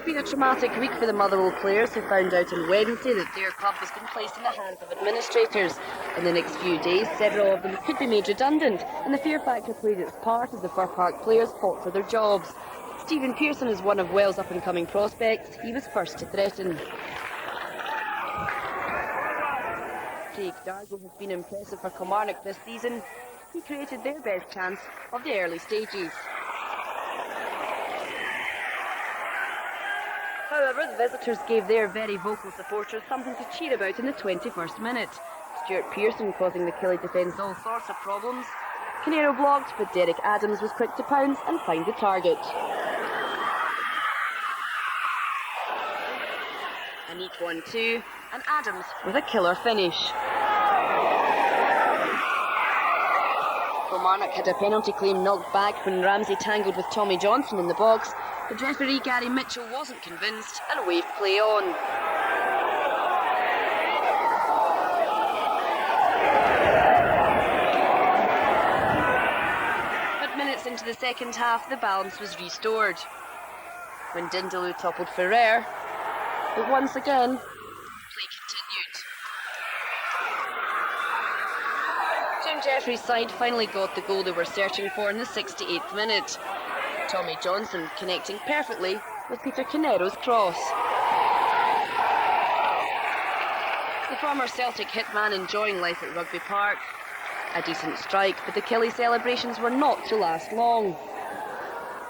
been a traumatic week for the Motherwell players, who found out on Wednesday that their club has been placed in the hands of administrators. In the next few days, several of them could be made redundant, and the fear factor played its part as the Fir Park players fought for their jobs. Stephen Pearson is one of Wales' up-and-coming prospects. He was first to threaten. Craig Dargo has been impressive for Kilmarnock this season. He created their best chance of the early stages. However, the visitors gave their very vocal supporters something to cheer about in the 21st minute. Stuart Pearson causing the Killie defence all sorts of problems. Canero blocked, but Derek Adams was quick to pounce and find the target. A neat 1-2, and Adams with a killer finish. Kilmarnock had a penalty claim knocked back when Ramsey tangled with Tommy Johnson in the box, but referee Gary Mitchell wasn't convinced and waved play on. But minutes into the second half, the balance was restored when Dindaloo toppled Ferrer, but once again, play continued. Jim Jeffrey's side finally got the goal they were searching for in the 68th minute. Tommy Johnson connecting perfectly with Peter Canero's cross. The former Celtic hitman enjoying life at Rugby Park. A decent strike, but the Killie celebrations were not to last long.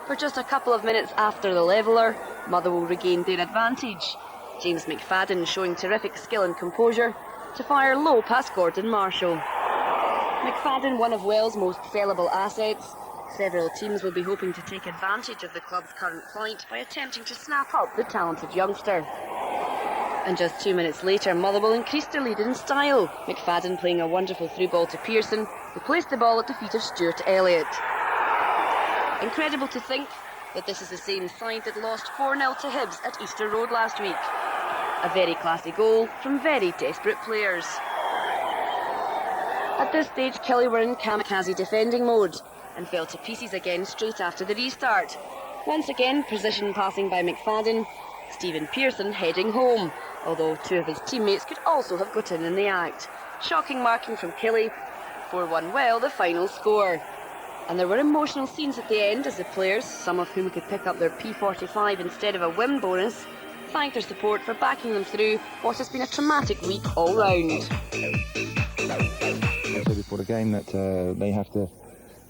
For just a couple of minutes after the leveller, Motherwell regained their advantage. James McFadden showing terrific skill and composure to fire low past Gordon Marshall. McFadden, one of Wales' most sellable assets. Several teams will be hoping to take advantage of the club's current plight by attempting to snap up the talented youngster. And just 2 minutes later, Motherwell increased their lead in style. McFadden playing a wonderful through ball to Pearson, who placed the ball at the feet of Stuart Elliott. Incredible to think that this is the same side that lost 4-0 to Hibs at Easter Road last week. A very classy goal from very desperate players. At this stage, Killie were in kamikaze defending mode and fell to pieces again straight after the restart. Once again, precision passing by McFadden, Stephen Pearson heading home, although two of his teammates could also have got in the act. Shocking marking from Killie, 4-1 well the final score. And there were emotional scenes at the end as the players, some of whom could pick up their P45 instead of a win bonus, thanked their support for backing them through what has been a traumatic week all round. I said before the game that they have to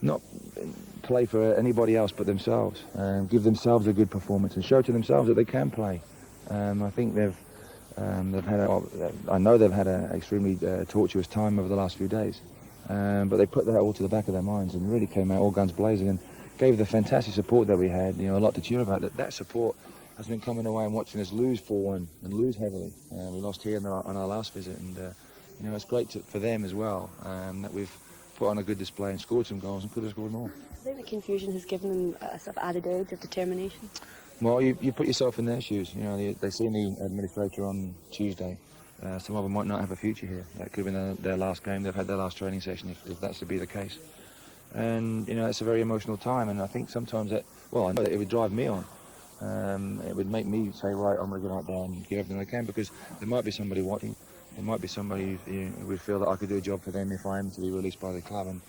not play for anybody else but themselves, and give themselves a good performance and show to themselves that they can play. I think they've had I know they've had an extremely tortuous time over the last few days, but they put that all to the back of their minds and really came out all guns blazing and gave the fantastic support that we had. You know, a lot to cheer about. That support has been coming away and watching us lose 4-1 and lose heavily. We lost here on our last visit, and you know, it's great for them as well that we've put on a good display and scored some goals and could have scored more. I think the confusion has given them a sort of added edge of determination. Well, you put yourself in their shoes. You know, they see the administrator on Tuesday. Some of them might not have a future here. That could have been their last game. They've had their last training session, if that's to be the case. And you know, it's a very emotional time. And I think sometimes I know that it would drive me on. It would make me say, right, I'm going to go out there and give everything I can, because there might be somebody watching. There might be somebody who would feel that I could do a job for them if I am to be released by the club. And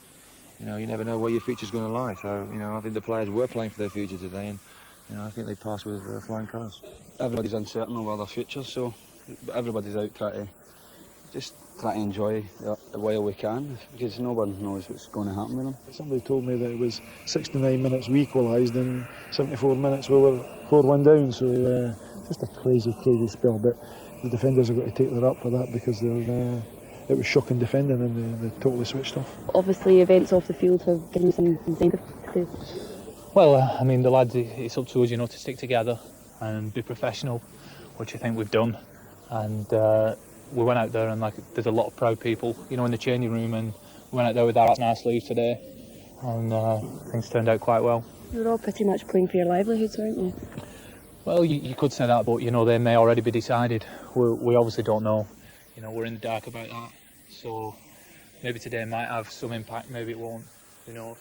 you know, you never know where your future's going to lie. So you know, I think the players were playing for their future today, and you know, I think they passed with flying colours. Everybody's uncertain over their future, so everybody's out trying to enjoy the while we can, because no one knows what's going to happen with them. Somebody told me that it was 69 minutes we equalised and 74 minutes we were 4-1 down, so just a crazy spell. But the defenders have got to take their up for that, because it was shocking defending and they totally switched off. Obviously, events off the field have given you some incentive. Well, I mean, the lads, it's up to us, you know, to stick together and be professional, which I think we've done. And we went out there and there's a lot of proud people, you know, in the changing room, and we went out there with our nice sleeves today, and things turned out quite well. You were all pretty much playing for your livelihoods, weren't you? Well, you could say that, but you know, they may already be decided. We obviously don't know. You know, we're in the dark about that. So maybe today might have some impact, maybe it won't. Who knows?